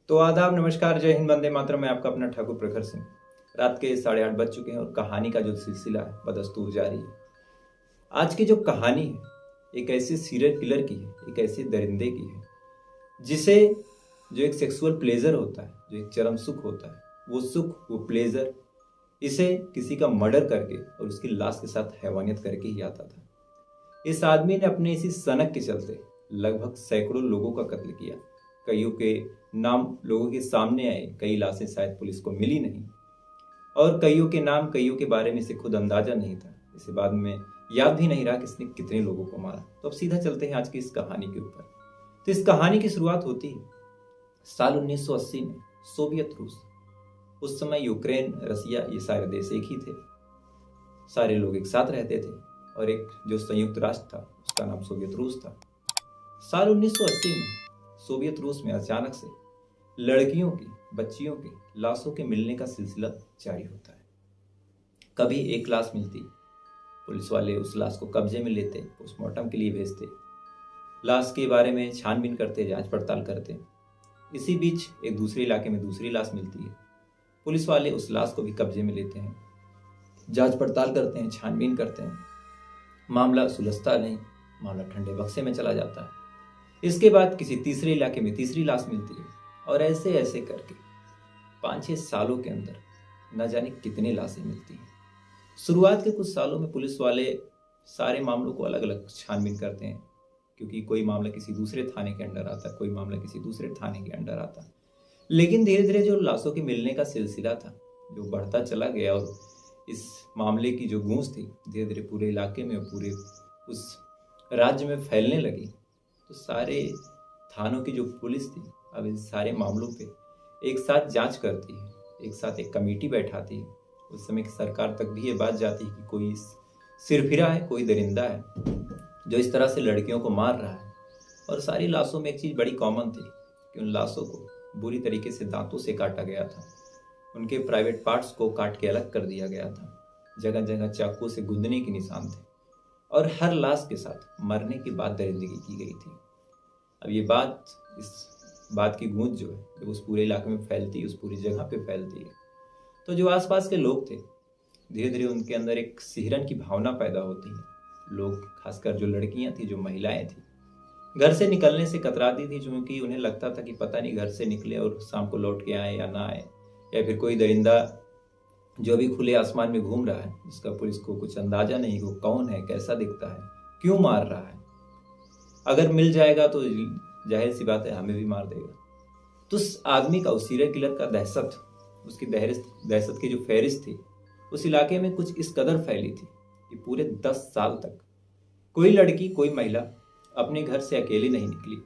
तो आदाब, नमस्कार, जय हिंद, वंदे मातरम। मैं आपका अपना ठाकुर प्रखर सिंह। रात के 8:30 बज चुके हैं और कहानी का जो सिलसिला है बदस्तूर जारी है। आज की जो कहानी है एक ऐसे सीरियल किलर की है, एक ऐसे दरिंदे की है जिसे जो एक सेक्सुअल प्लेजर होता है, जो एक चरम सुख होता है, वो सुख, वो प्लेजर इसे किसी का मर्डर करके और उसकी लाश के साथ हैवानियत करके ही आता था। इस आदमी ने अपने इसी सनक के चलते लगभग सैकड़ों लोगों का कत्ल किया। कईयों के नाम लोगों के सामने आए, कई लाशें शायद पुलिस को मिली नहीं, और कईयों के नाम, कईयों के बारे में इसे खुद अंदाजा नहीं था। इसे बाद में याद भी नहीं रहा किसने कितने लोगों को मारा। तो अब सीधा चलते हैं आज की इस कहानी के ऊपर। तो इस कहानी की शुरुआत होती है साल 1980 में, सोवियत रूस। उस समय यूक्रेन, रसिया, ये सारे देश एक ही थे। सारे लोग एक साथ रहते थे और एक जो संयुक्त राष्ट्र था उसका नाम सोवियत रूस था। साल 1980 में सोवियत रूस में अचानक से लड़कियों की, बच्चियों की लाशों के मिलने का सिलसिला जारी होता है। कभी एक लाश मिलती, पुलिस वाले उस लाश को कब्जे में लेते, पोस्टमार्टम के लिए भेजते, लाश के बारे में छानबीन करते, जांच पड़ताल करते। इसी बीच एक दूसरे इलाके में दूसरी लाश मिलती है, पुलिस वाले उस लाश को भी कब्जे में लेते हैं, जांच पड़ताल करते हैं, छानबीन करते हैं। मामला सुलझता नहीं, मामला ठंडे बक्से में चला जाता है। इसके बाद किसी तीसरे इलाके में तीसरी लाश मिलती है और ऐसे ऐसे करके 5-6 सालों के अंदर न जाने कितनी लाशें मिलती हैं। शुरुआत के कुछ सालों में पुलिस वाले सारे मामलों को अलग अलग छानबीन करते हैं, क्योंकि कोई मामला किसी दूसरे थाने के अंडर आता, कोई मामला किसी दूसरे थाने के अंडर आता। लेकिन धीरे धीरे जो लाशों के मिलने का सिलसिला था जो बढ़ता चला गया और इस मामले की जो गूंज थी धीरे धीरे पूरे इलाके में और पूरे उस राज्य में फैलने लगी। तो सारे थानों की जो पुलिस थी अब इन सारे मामलों पे एक साथ जांच करती है, एक साथ एक कमेटी बैठाती है। उस समय की सरकार तक भी ये बात जाती है कि कोई सिरफिरा है, कोई दरिंदा है जो इस तरह से लड़कियों को मार रहा है। और सारी लाशों में एक चीज़ बड़ी कॉमन थी कि उन लाशों को बुरी तरीके से दांतों से काटा गया था, उनके प्राइवेट पार्ट्स को काट के अलग कर दिया गया था, जगह जगह चाकू से गुंदने के निशान थे और हर लाश के साथ मरने की बात दरिंदगी की गई थी। अब ये बात, इस बात की गूंज जो है जब उस पूरे इलाके में फैलती है, उस पूरी जगह पे फैलती है, तो जो आसपास के लोग थे धीरे धीरे उनके अंदर एक सिहरन की भावना पैदा होती है। लोग, खासकर जो लड़कियां थी, जो महिलाएं थी, घर से निकलने से कतराती थी, क्योंकि उन्हें लगता था कि पता नहीं घर से निकले और शाम को लौट के आए या ना आए, या फिर कोई दरिंदा जो अभी खुले आसमान में घूम रहा है, जिसका पुलिस को कुछ अंदाजा नहीं वो कौन है, कैसा दिखता है, क्यों मार रहा है। अगर मिल जाएगा तो जाहिर सी बात है हमें भी मार देगा। तो उस आदमी का, उस सीरियल किलर का दहशत, उसकी दहशत की जो फहरिस्त थी उस इलाके में कुछ इस कदर फैली थी कि पूरे 10 साल तक कोई लड़की, कोई महिला अपने घर से अकेली नहीं निकली,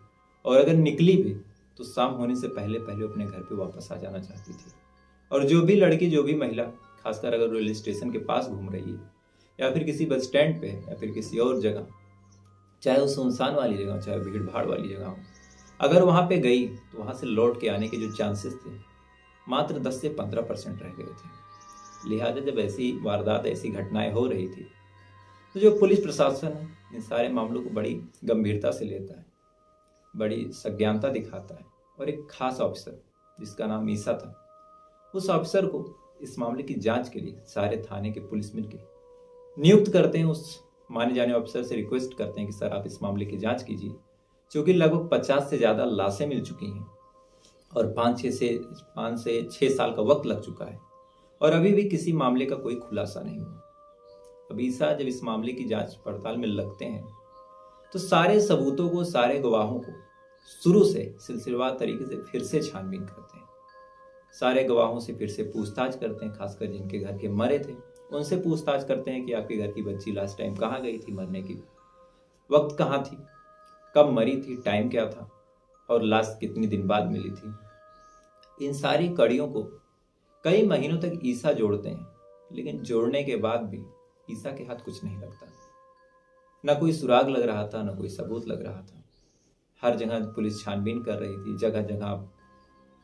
और अगर निकली भी तो शाम होने से पहले पहले अपने घर पे वापस आ जाना चाहती थी। और जो भी लड़की, जो भी महिला, खासकर अगर रेलवे स्टेशन के पास घूम रही है या फिर किसी बस स्टैंड पे या फिर किसी और जगह, चाहे वो सुनसान वाली जगह हो, चाहे भीड़ भाड़ वाली जगह हो, अगर वहाँ पे गई तो वहाँ से लौट के आने के जो चांसेस थे मात्र 10 से 15% रह गए थे। लिहाजा जब ऐसी वारदात, ऐसी घटनाएं हो रही थी तो जो पुलिस प्रशासन है इन सारे मामलों को बड़ी गंभीरता से लेता है, बड़ी संज्ञानता दिखाता है, और एक खास ऑफिसर जिसका नाम ईसा था, उस ऑफिसर को इस मामले की जांच के लिए सारे थाने के पुलिस मिल के नियुक्त करते हैं। उस माने जाने ऑफिसर से रिक्वेस्ट करते हैं कि सर आप इस मामले की जांच कीजिए, क्योंकि लगभग 50 से ज़्यादा लाशें मिल चुकी हैं और 5 से 6 साल का वक्त लग चुका है और अभी भी किसी मामले का कोई खुलासा नहीं हुआ। अब ईसा जब इस मामले की जांच पड़ताल में लगते हैं तो सारे सबूतों को, सारे गवाहों को शुरू से सिलसिलेवार तरीके से फिर से छानबीन करते हैं। सारे गवाहों से फिर से पूछताछ करते हैं, खासकर जिनके घर के मरे थे उनसे पूछताछ करते हैं कि आपके घर की बच्ची लास्ट टाइम कहाँ गई थी मरने की, वक्त कहाँ थी, कब मरी थी, टाइम क्या था, और लाश कितनी दिन बाद मिली थी। इन सारी कड़ियों को कई महीनों तक ईसा जोड़ते हैं, लेकिन जोड़ने के बाद भी ईसा के हाथ कुछ नहीं लगता। न कोई सुराग लग रहा था, न कोई सबूत लग रहा था। हर जगह पुलिस छानबीन कर रही थी, जगह जगह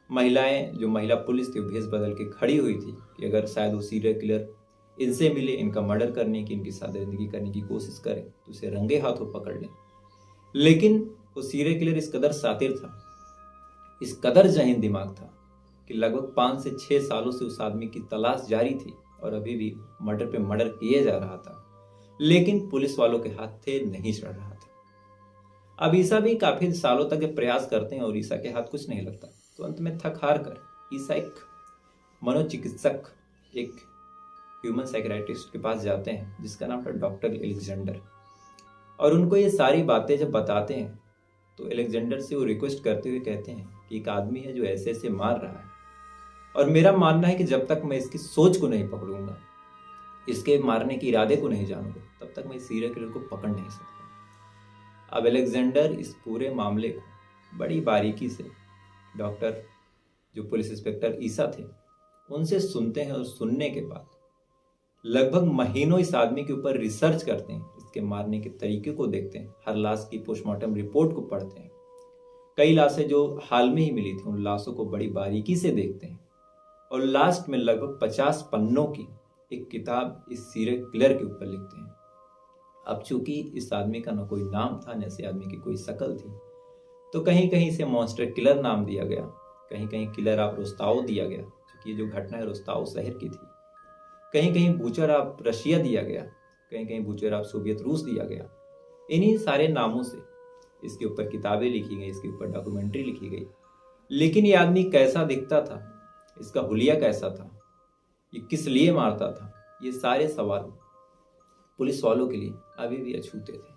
महिलाएं, जो महिला पुलिस थी वो भेष बदल के खड़ी हुई थी कि अगर शायद वो सीरियल किलर इनसे मिले, इनका मर्डर करने की, इनकी साथ जिंदगी करने की कोशिश करे तो उसे रंगे हाथों पकड़ लें। लेकिन वो सीरियल किलर इस कदर सातिर था इस कदर जहीन दिमाग था कि लगभग 5 से 6 सालों से उस आदमी की तलाश जारी थी और अभी भी मर्डर पे मर्डर किए जा रहा था, लेकिन पुलिस वालों के हाथ थे नहीं चढ़ रहा था। अब ईसा भी काफी सालों तक प्रयास करते हैं और ईसा के हाथ कुछ नहीं लगता, तो अंत में थक हार कर ईसा एक मनोचिकित्सक, एक ह्यूमन साइकियाट्रिस्ट के पास जाते हैं जिसका नाम था डॉक्टर एलेक्जेंडर। और उनको ये सारी बातें जब बताते हैं तो एलेक्जेंडर से वो रिक्वेस्ट करते हुए कहते हैं कि एक आदमी है जो ऐसे ऐसे मार रहा है, और मेरा मानना है कि जब तक मैं इसकी सोच को नहीं पकड़ूंगा, इसके मारने के इरादे को नहीं जानूंगा, तब तक मैं सीरियल किलर को पकड़ नहीं सकता। अब एलेक्जेंडर इस पूरे मामले को बड़ी बारीकी से डॉक्टर, जो पुलिस इंस्पेक्टर ईसा थे, उनसे सुनते हैं और सुनने के बाद लगभग महीनों इस आदमी के ऊपर रिसर्च करते हैं, इसके मारने के तरीके को देखते हैं, हर लाश की पोस्टमार्टम रिपोर्ट को पढ़ते हैं, कई लाशें जो हाल में ही मिली थी उन लाशों को बड़ी बारीकी से देखते हैं, और लास्ट में लगभग 50 पन्नों की एक किताब इस सीरियल किलर के ऊपर लिखते हैं। अब चूंकि इस आदमी का न कोई नाम था, न इस आदमी की कोई शक्ल थी, तो कहीं कहीं इसे मॉन्स्टर किलर नाम दिया गया, कहीं कहीं किलर ऑफ रोस्ताओ दिया गया, क्योंकि ये जो घटना है रोस्ताओ शहर की थी, कहीं कहीं बूचर ऑफ रशिया दिया गया, कहीं कहीं बूचर ऑफ सोवियत रूस दिया गया। इन्हीं सारे नामों से इसके ऊपर किताबें लिखी गई, इसके ऊपर डॉक्यूमेंट्री लिखी गई। लेकिन ये आदमी कैसा दिखता था, इसका हुलिया कैसा था, ये किस लिए मारता था, ये सारे सवाल पुलिस वालों के लिए अभी भी अछूते थे।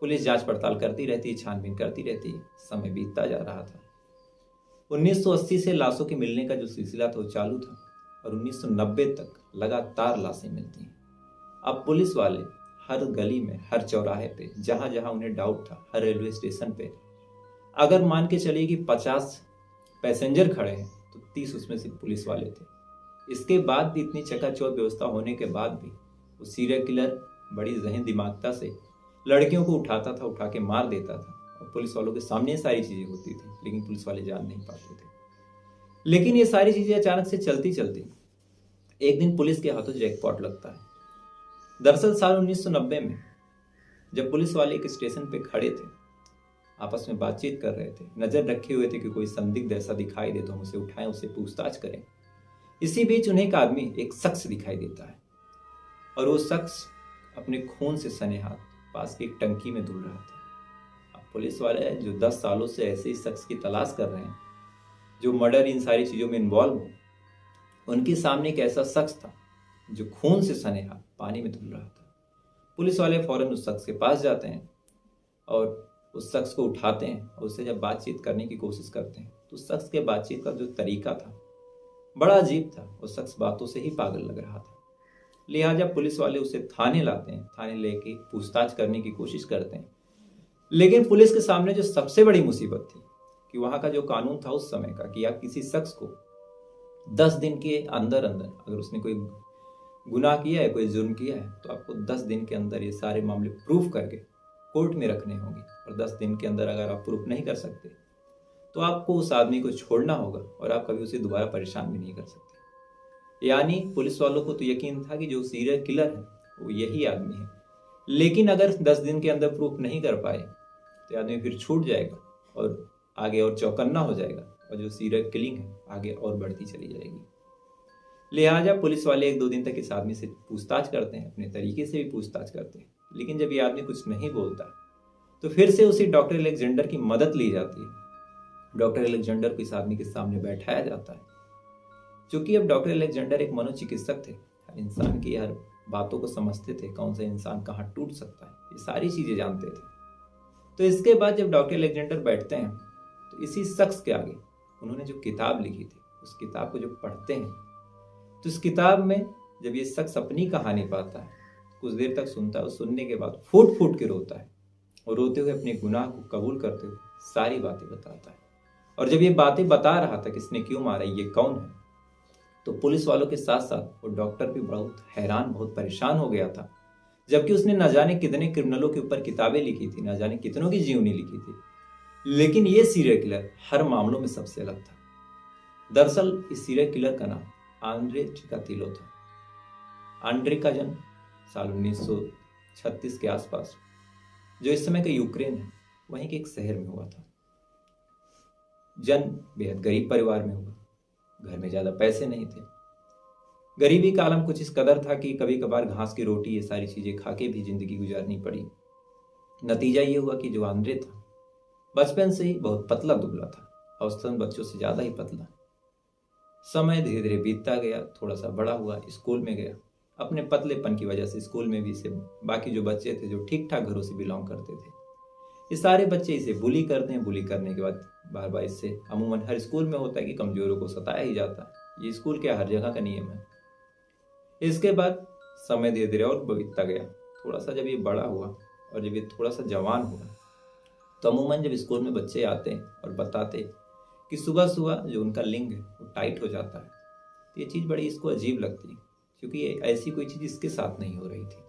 पुलिस जांच पड़ताल करती रहती, छानबीन करती रहती, समय बीतता जा रहा था। 1980 से लाशों के मिलने का जो सिलसिला था वो चालू था, और 1990 तक लगातार लाशें मिलती हैं। अब पुलिस वाले हर गली में, हर चौराहे पे, जहां जहां उन्हें डाउट था, हर रेलवे स्टेशन पे, अगर मान के चलिए कि 50 पैसेंजर खड़े हैं तो 30 उसमें से पुलिस वाले थे। इसके बाद भी, इतनी चकाचौंध व्यवस्था होने के बाद भी, वो सीरियल किलर बड़ी जहन दिमागता से लड़कियों को उठाता था, उठा के मार देता था, और पुलिस वालों के सामने सारी चीजें होती थी, लेकिन पुलिस वाले जान नहीं पाते थे। लेकिन ये सारी चीजें अचानक से चलती चलती एक दिन पुलिस के हाथों जैकपॉट लगता है। दरअसल साल 1990 में जब पुलिस वाले एक स्टेशन पे खड़े थे, आपस में बातचीत कर रहे थे, नजर रखे हुए थे कि कोई संदिग्ध ऐसा दिखाई दे तो हम उसे उठाएं, उससे पूछताछ करें। इसी बीच उन्हें एक आदमी, एक शख्स दिखाई देता है, और वो शख्स अपने खून से सने हाथ पास की एक टंकी में धुल रहा था। अब पुलिस वाले जो 10 सालों से ऐसे ही शख्स की तलाश कर रहे हैं जो मर्डर, इन सारी चीजों में इन्वॉल्व हो, उनके सामने एक ऐसा शख्स था जो खून से सने हाथ पानी में धुल रहा था। पुलिस वाले फौरन उस शख्स के पास जाते हैं और उस शख्स को उठाते हैं, और उससे जब बातचीत करने की कोशिश करते हैं तो उस शख्स के बातचीत का जो तरीका था बड़ा अजीब था। उस शख्स बातों से ही पागल लग रहा था। लिहाजा पुलिस वाले उसे थाने लाते हैं, थाने लेके पूछताछ करने की कोशिश करते हैं। लेकिन पुलिस के सामने जो सबसे बड़ी मुसीबत थी कि वहां का जो कानून था उस समय का, कि आप किसी शख्स को 10 दिन के अंदर अंदर, अगर उसने कोई गुनाह किया है, कोई जुर्म किया है, तो आपको 10 दिन के अंदर ये सारे मामले प्रूफ करके कोर्ट में रखने होंगे, और 10 दिन के अंदर अगर आप प्रूफ नहीं कर सकते तो आपको उस आदमी को छोड़ना होगा, और आप कभी उसे दोबारा परेशान भी नहीं कर सकते। यानी पुलिस वालों को तो यकीन था कि जो सीरियल किलर है वो यही आदमी है, लेकिन अगर 10 दिन के अंदर प्रूफ नहीं कर पाए तो आदमी फिर छूट जाएगा और आगे और चौकन्ना हो जाएगा, और जो सीरियल किलिंग है आगे और बढ़ती चली जाएगी। लिहाजा पुलिस वाले 1-2 दिन तक इस आदमी से पूछताछ करते हैं, अपने तरीके से भी पूछताछ करते हैं, लेकिन जब ये आदमी कुछ नहीं बोलता तो फिर से उसी डॉक्टर एलेक्जेंडर की मदद ली जाती है। डॉक्टर एलेक्जेंडर को इस आदमी के सामने बैठाया जाता है। क्योंकि अब डॉक्टर एलेक्जेंडर एक मनोचिकित्सक थे, हर इंसान की हर बातों को समझते थे, कौन सा इंसान कहाँ टूट सकता है, ये सारी चीजें जानते थे। तो इसके बाद जब डॉक्टर एलेक्जेंडर बैठते हैं तो इसी शख्स के आगे उन्होंने जो किताब लिखी थी, उस किताब को जब पढ़ते हैं तो इस किताब में जब ये शख्स अपनी कहानी पाता है, कुछ देर तक सुनता है, और सुनने के बाद फूट फूट के रोता है, और रोते हुए अपने गुनाह को कबूल करते हुए सारी बातें बताता है। और जब ये बातें बता रहा था कि इसने क्यों मारा, ये कौन है, तो पुलिस वालों के साथ साथ वो डॉक्टर भी बहुत हैरान, बहुत परेशान हो गया था, जबकि उसने न जाने कितने क्रिमिनलों के ऊपर किताबें लिखी थी, न जाने कितनों की जीवनी लिखी थी, लेकिन ये सीरियल किलर हर मामलों में सबसे अलग था। दरअसल इस सीरियल किलर का नाम आंद्रे चिकातिलो था। आंद्रे का जन्म साल 1936 के आसपास, जो इस समय का यूक्रेन है, वहीं के एक शहर में हुआ था। जन्म बेहद गरीब परिवार में हुआ। घर में ज़्यादा पैसे नहीं थे। गरीबी का आलम कुछ इस कदर था कि कभी कभार घास की रोटी ये सारी चीज़ें खा के भी जिंदगी गुजारनी पड़ी। नतीजा ये हुआ कि जो आंद्रे था बचपन से ही बहुत पतला दुबला था, औसतन बच्चों से ज़्यादा ही पतला। समय धीरे धीरे बीतता गया, थोड़ा सा बड़ा हुआ, स्कूल में गया। अपने पतलेपन की वजह से स्कूल में भी इसे बाकी जो बच्चे थे जो ठीक ठाक घरों से बिलोंग करते थे, ये सारे बच्चे इसे बुली करते हैं। बुली करने के बाद बार बार इससे अमूमन हर स्कूल में होता है कि कमजोरों को सताया ही जाता है। ये स्कूल के हर जगह का नियम है। इसके बाद समय धीरे धीरे और बीतता गया। थोड़ा सा जब ये बड़ा हुआ और जब ये थोड़ा सा जवान हुआ तो अमूमन जब स्कूल में बच्चे आते और बताते कि सुबह सुबह जो उनका लिंग है वो टाइट हो जाता है, तो ये चीज़ बड़ी इसको अजीब लगती है, क्योंकि ये ऐसी कोई चीज़ इसके साथ नहीं हो रही थी।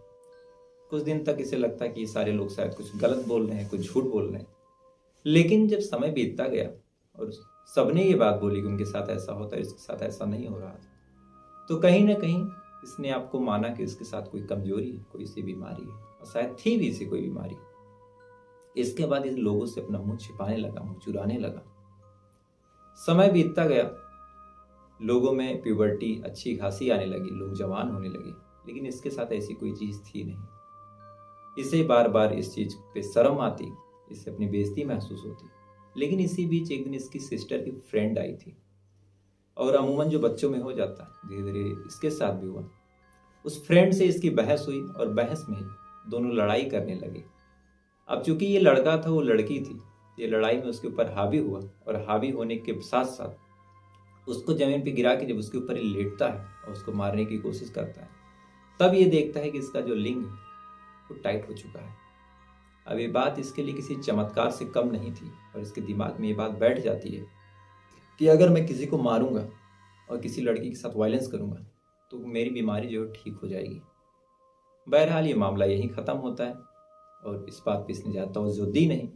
कुछ दिन तक इसे लगता कि ये सारे लोग शायद कुछ गलत बोल रहे हैं, कुछ झूठ बोल रहे हैं। लेकिन जब समय बीतता गया और सबने ये बात बोली कि उनके साथ ऐसा होता है, इसके साथ ऐसा नहीं हो रहा था, तो कहीं ना कहीं इसने आपको माना कि इसके साथ कोई कमजोरी है, कोई सी बीमारी है, और शायद थी भी इसे कोई बीमारी। इसके बाद इस लोगों से अपना मुंह छिपाने लगा, मुंह चुराने लगा। समय बीतता गया, लोगों में प्यूबर्टी अच्छी खासी आने लगी, लोग जवान होने लगे, लेकिन इसके साथ ऐसी कोई चीज़ थी नहीं। इसे बार बार इस चीज़ पे शर्म आती, इसे अपनी बेइज्जती महसूस होती। लेकिन इसी बीच एक दिन इसकी सिस्टर की फ्रेंड आई थी, और अमूमन जो बच्चों में हो जाता है धीरे धीरे इसके साथ भी हुआ। उस फ्रेंड से इसकी बहस हुई और बहस में दोनों लड़ाई करने लगे। अब चूंकि ये लड़का था, वो लड़की थी, ये लड़ाई में उसके ऊपर हावी हुआ, और हावी होने के साथ साथ उसको जमीन पे गिरा के जब उसके ऊपर ये लेटता है और उसको मारने की कोशिश करता है, तब ये देखता है कि इसका जो लिंग है वो टाइट हो चुका है। अब ये बात इसके लिए किसी चमत्कार से कम नहीं थी, और इसके दिमाग में ये बात बैठ जाती है कि अगर मैं किसी को मारूंगा और किसी लड़की के साथ वायलेंस करूंगा तो मेरी बीमारी जो है ठीक हो जाएगी। बहरहाल ये मामला यहीं ख़त्म होता है, और इस बात पे इसने ज़्यादा तवज्जो दी नहीं।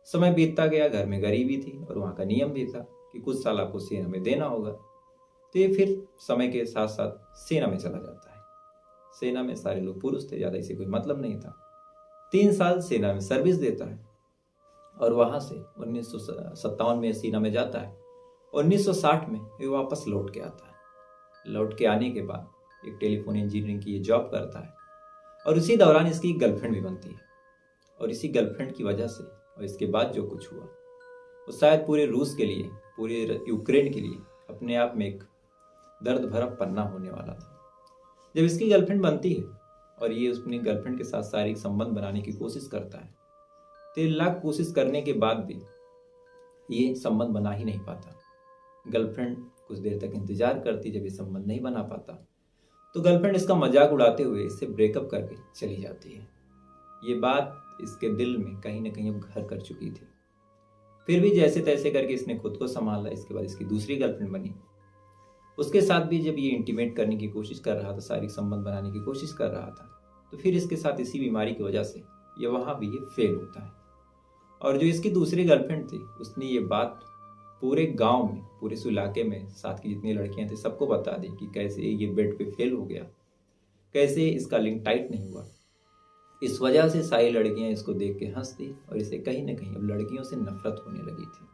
समय बीतता गया, घर में गरीबी थी और वहाँ का नियम भी था कि कुछ साल आपको सेना में देना होगा। तो ये फिर समय के साथ साथ सेना में चला जाता है। सेना में सारे लोग पुरुष थे, ज़्यादा इसे कोई मतलब नहीं था। 3 साल सेना में सर्विस देता है, और वहाँ से 1957 में सेना में जाता है। 1960 में ये वापस लौट के आता है। लौट के आने के बाद एक टेलीफोन इंजीनियरिंग की ये जॉब करता है, और उसी दौरान इसकी गर्लफ्रेंड भी बनती है। और इसी गर्लफ्रेंड की वजह से और इसके बाद जो कुछ हुआ वो शायद पूरे रूस के लिए, पूरे यूक्रेन के लिए अपने आप में एक दर्द भरा पन्ना होने वाला था। जब इसकी गर्लफ्रेंड बनती है और ये अपनी गर्लफ्रेंड के साथ शारीरिक संबंध बनाने की कोशिश करता है, 3 लाख कोशिश करने के बाद भी ये संबंध बना ही नहीं पाता। गर्लफ्रेंड कुछ देर तक इंतजार करती, जब ये संबंध नहीं बना पाता तो गर्लफ्रेंड इसका मजाक उड़ाते हुए इससे ब्रेकअप करके चली जाती है। ये बात इसके दिल में कहीं ना कहीं अब घर कर चुकी थी। फिर भी जैसे तैसे करके इसने खुद को संभाला। इसके बाद इसकी दूसरी गर्लफ्रेंड बनी। उसके साथ भी जब ये इंटीमेट करने की कोशिश कर रहा था, शारीरिक संबंध बनाने की कोशिश कर रहा था, तो फिर इसके साथ इसी बीमारी की वजह से ये वहाँ भी ये फेल होता है। और जो इसकी दूसरी गर्लफ्रेंड थी उसने ये बात पूरे गांव में, पूरे उस इलाके में साथ की जितनी लड़कियां थी सबको बता दी कि कैसे ये बेड पे फेल हो गया, कैसे इसका लिंग टाइट नहीं हुआ। इस वजह से सारी लड़कियां इसको देख के हंसती और इसे कहीं ना कहीं अब लड़कियों से नफरत होने लगी थी।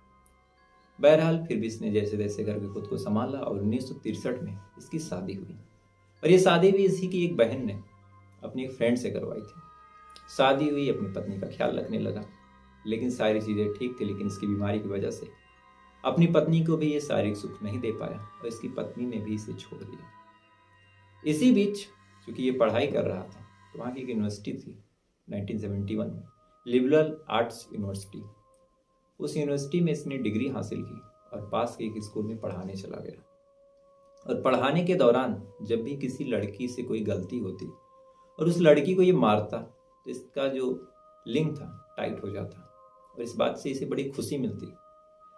बहरहाल फिर भी इसने जैसे तैसे करके खुद को संभाला और 1963 में इसकी शादी हुई। और ये शादी भी इसी की एक बहन ने अपनी एक फ्रेंड से करवाई थी। शादी हुई, अपनी पत्नी का ख्याल रखने लगा, लेकिन सारी चीज़ें ठीक थी। लेकिन इसकी बीमारी की वजह से अपनी पत्नी को भी ये शारीरिक सुख नहीं दे पाया और इसकी पत्नी ने भी इसे छोड़ दिया। इसी बीच चूंकि ये पढ़ाई कर रहा था तो वहाँ की एक यूनिवर्सिटी थी 1971 में, लिबरल आर्ट्स यूनिवर्सिटी। उस यूनिवर्सिटी में इसने डिग्री हासिल की और पास के एक स्कूल में पढ़ाने चला गया। और पढ़ाने के दौरान जब भी किसी लड़की से कोई गलती होती और उस लड़की को ये मारता तो इसका जो लिंग था टाइट हो जाता, और इस बात से इसे बड़ी खुशी मिलती।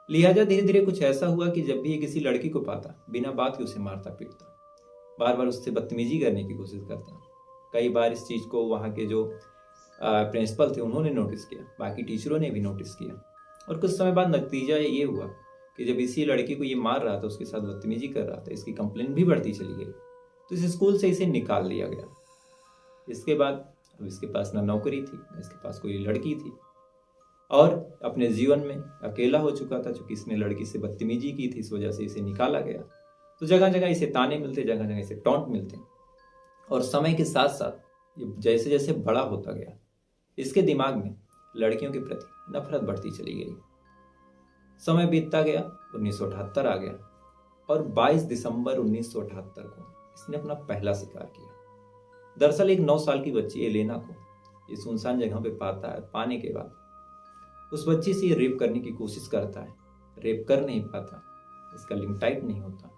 लिहाजा धीरे धीरे कुछ ऐसा हुआ कि जब भी ये किसी लड़की को पाता बिना बात के उसे मारता पीटता, बार बार उससे बदतमीजी करने की कोशिश करता। कई बार इस चीज़ को वहाँ के जो प्रिंसिपल थे उन्होंने नोटिस किया, बाकी टीचरों ने भी नोटिस किया। और कुछ समय बाद नतीजा ये हुआ कि जब इसी लड़की को ये मार रहा था, उसके साथ बदतमीजी कर रहा था, इसकी कंप्लेंट भी बढ़ती चली गई, तो इस स्कूल से इसे निकाल दिया गया। इसके बाद अब इसके पास ना नौकरी थी, ना इसके पास कोई लड़की थी। और अपने जीवन में अकेला हो चुका था, चूंकि इसने लड़की से बदतमीजी की थी, इस वजह से इसे निकाला गया। तो जगह जगह इसे ताने मिलते, जगह जगह इसे टॉन्ट मिलते। और समय के साथ साथ ये जैसे जैसे बड़ा होता गया, इसके दिमाग में लड़कियों के प्रति नफरत बढ़ती चली गई। समय बीतता गया, 1978 आ गया और 22 दिसंबर 1978 को इसने अपना पहला शिकार किया। दरअसल एक 9 साल की बच्ची एलेना को ये सुनसान जगह पे पाता है। पाने के बाद उस बच्ची से ये रेप करने की कोशिश करता है। रेप कर नहीं पाता, इसका लिंग टाइट नहीं होता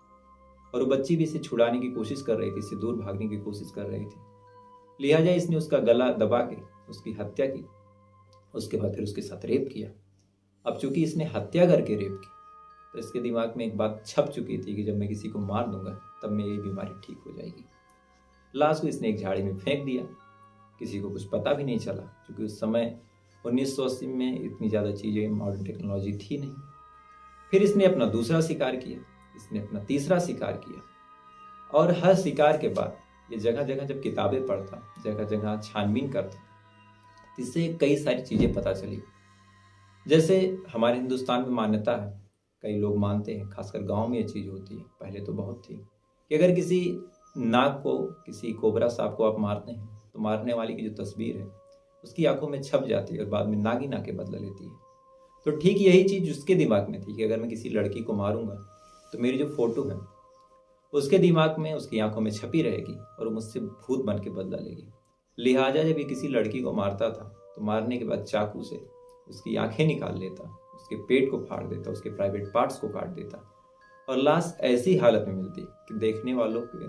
और वो बच्ची भी इसे छुड़ाने की कोशिश कर रही थी, इससे दूर भागने की कोशिश कर रही थी। लिहाजा इसने उसका गला दबा के उसकी हत्या की। उसके बाद फिर उसके साथ रेप किया। अब चूंकि इसने हत्या करके रेप की, तो इसके दिमाग में एक बात छप चुकी थी कि जब मैं किसी को मार दूंगा तब मेरी बीमारी ठीक हो जाएगी। लाश को इसने एक झाड़ी में फेंक दिया। किसी को कुछ पता भी नहीं चला, क्योंकि उस समय 1980 में इतनी ज़्यादा चीज़ें, मॉडर्न टेक्नोलॉजी थी नहीं। फिर इसने अपना दूसरा शिकार किया, इसने अपना तीसरा शिकार किया। और हर शिकार के बाद ये जगह जगह जब किताबें पढ़ता, जगह जगह छानबीन करता, इससे कई सारी चीज़ें पता चली। जैसे हमारे हिंदुस्तान में मान्यता है, कई लोग मानते हैं, खासकर गांव में ये चीज़ होती है, पहले तो बहुत थी, कि अगर किसी नाग को, किसी कोबरा सांप को आप मारते हैं तो मारने वाले की जो तस्वीर है उसकी आंखों में छप जाती है और बाद में नागिन आके बदला लेती है। तो ठीक यही चीज़ उसके दिमाग में थी कि अगर मैं किसी लड़की को मारूंगा तो मेरी जो फोटो है उसके दिमाग में, उसकी आंखों में छपी रहेगी और वो मुझसे भूत बन के बदला लेगी। लिहाजा जब ये किसी लड़की को मारता था तो मारने के बाद चाकू से उसकी आंखें निकाल लेता, उसके पेट को फाड़ देता, उसके प्राइवेट पार्ट्स को काट देता और लाश ऐसी हालत में मिलती कि देखने वालों के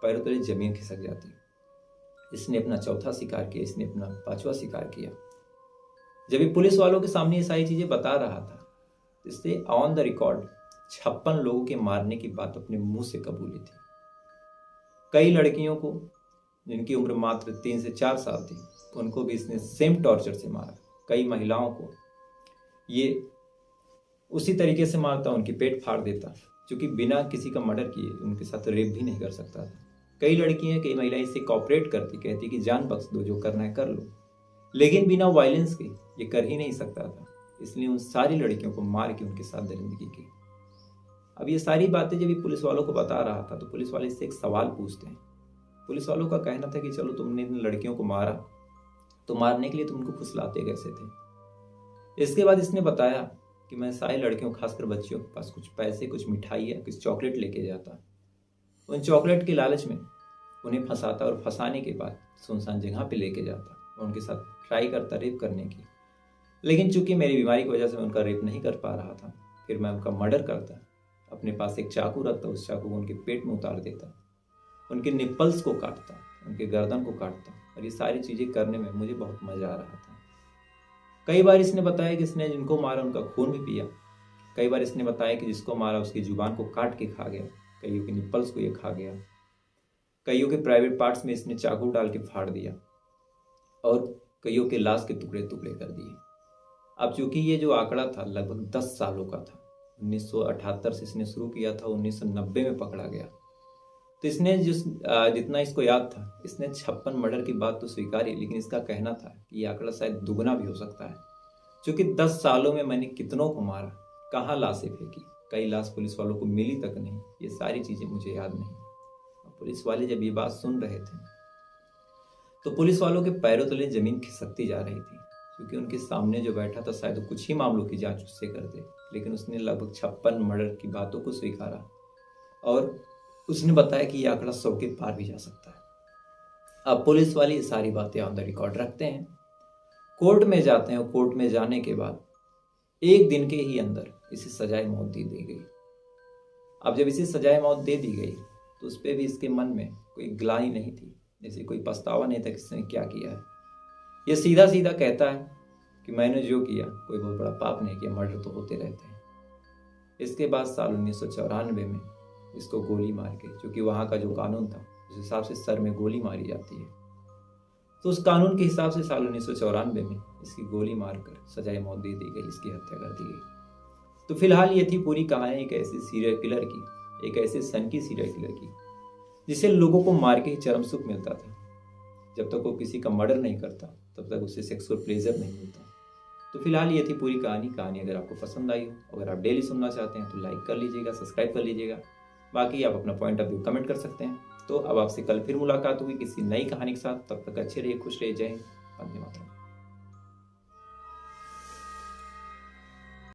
पैरों तले जमीन खिसक जाती। इसने अपना चौथा शिकार किया, इसने अपना पांचवा शिकार किया। जब ये पुलिस वालों के सामने ये सारी चीजें बता रहा था, इसने ऑन द रिकॉर्ड 56 लोगों के मारने की बात अपने मुंह से कबूली थी। कई लड़कियों को जिनकी उम्र मात्र 3 से 4 साल थी, उनको भी इसने सेम टॉर्चर से मारा। कई महिलाओं को ये उसी तरीके से मारता, उनकी पेट फाड़ देता, क्योंकि बिना किसी का मर्डर किए उनके साथ रेप भी नहीं कर सकता था। कई लड़कियां, कई महिलाएं इससे कॉपरेट करती, कहती कि जान बख्श दो, जो करना है कर लो, लेकिन बिना वायलेंस के ये कर ही नहीं सकता था। इसलिए उन सारी लड़कियों को मार के उनके साथ दरिंदगी की। अब ये सारी बातें जब ये पुलिस वालों को बता रहा था तो पुलिस वाले इससे एक सवाल पूछते हैं। पुलिस वालों का कहना था कि चलो तुमने इन लड़कियों को मारा, तो मारने के लिए तुम उनको फुसलाते कैसे थे? इसके बाद इसने बताया कि मैं सारी लड़कियों, खासकर बच्चियों के पास कुछ पैसे, कुछ मिठाई या कुछ चॉकलेट लेके जाता। उन चॉकलेट के लालच में उन्हें फंसाता और फंसाने के बाद सुनसान जगह पे लेके जाता और उनके साथ ट्राई करता रेप करने की। लेकिन चूंकि मेरी बीमारी की वजह से मैं उनका रेप नहीं कर पा रहा था, फिर मैं उनका मर्डर करता। अपने पास एक चाकू रखता, उस चाकू को उनके पेट में उतार देता, उनके निप्पल्स को काटता, उनके गर्दन को काटता और ये सारी चीज़ें करने में मुझे बहुत मज़ा आ रहा था। कई बार इसने बताया कि इसने जिनको मारा उनका खून भी पिया। कई बार इसने बताया कि जिसको मारा उसकी जुबान को काट के खा गया, कईयों के निप्पल्स को ये खा गया, कईयों के प्राइवेट पार्ट्स में इसने चाकू डाल के फाड़ दिया और कईयों के लाश के टुकड़े टुकड़े कर दिए। अब चूंकि ये जो आंकड़ा था लगभग 10 सालों का था, 1978 से इसने शुरू किया था, 1990 में पकड़ा गया। तो इसने जितना इसको याद था, इसने 56 मर्डर की बात तो स्वीकारी, लेकिन इसका कहना था कि ये आंकड़ा शायद दुगना भी हो सकता है, क्योंकि 10 सालों में मैंने कितनों को मारा, कहाँ लाशें फेंकी, कई लाश पुलिस वालों को मिली तक नहीं, ये सारी चीज़ें मुझे याद नहीं। पुलिस वाले जब ये बात सुन रहे थे तो पुलिस वालों के पैरों तले जमीन खिसकती जा रही थी, क्योंकि उनके सामने जो बैठा था शायद कुछ ही मामलों की जांच उससे कर दे, लेकिन उसने लगभग 56 मर्डर की बातों को स्वीकारा और उसने बताया कि यह आंकड़ा 100 के पार भी जा सकता है। अब पुलिस वाले ये सारी बातें ऑन द रिकॉर्ड रखते हैं, कोर्ट में जाते हैं और कोर्ट में जाने के बाद एक दिन के ही अंदर इसे सजाए मौत दे दी गई। अब जब इसे सजाए मौत दे दी गई तो उस पर भी इसके मन में कोई गिलाई नहीं थी, जैसे कोई पछतावा नहीं था कि इसने क्या किया है। ये सीधा सीधा कहता है कि मैंने जो किया कोई बहुत बड़ा पाप नहीं किया, मर्डर तो होते रहते हैं। इसके बाद साल 1994 में इसको गोली मार के, क्योंकि वहाँ का जो कानून था उस हिसाब से सर में गोली मारी जाती है, तो उस कानून के हिसाब से साल 1994 में इसकी गोली मारकर सजाए मौत दे दी गई, इसकी हत्या कर दी गई। तो फिलहाल ये थी पूरी कहानी एक ऐसे सीरियल किलर की, एक ऐसे सनकी सीरियल किलर की, जिसे लोगों को मार के ही चरम सुख मिलता था। जब तक वो किसी का मर्डर नहीं करता तब तक उसे सेक्सुअल प्लेजर नहीं मिलता। तो फिलहाल ये थी पूरी कहानी अगर आपको पसंद आई हो, अगर आप डेली सुनना चाहते हैं तो लाइक कर लीजिएगा, सब्सक्राइब कर लीजिएगा। बाकी आप अपना पॉइंट ऑफ व्यू कमेंट कर सकते हैं। तो अब आपसे कल फिर मुलाकात होगी किसी नई कहानी के साथ। तब तक अच्छे रहिए, खुश रहिए। जय हिंद, वंदे मातरम।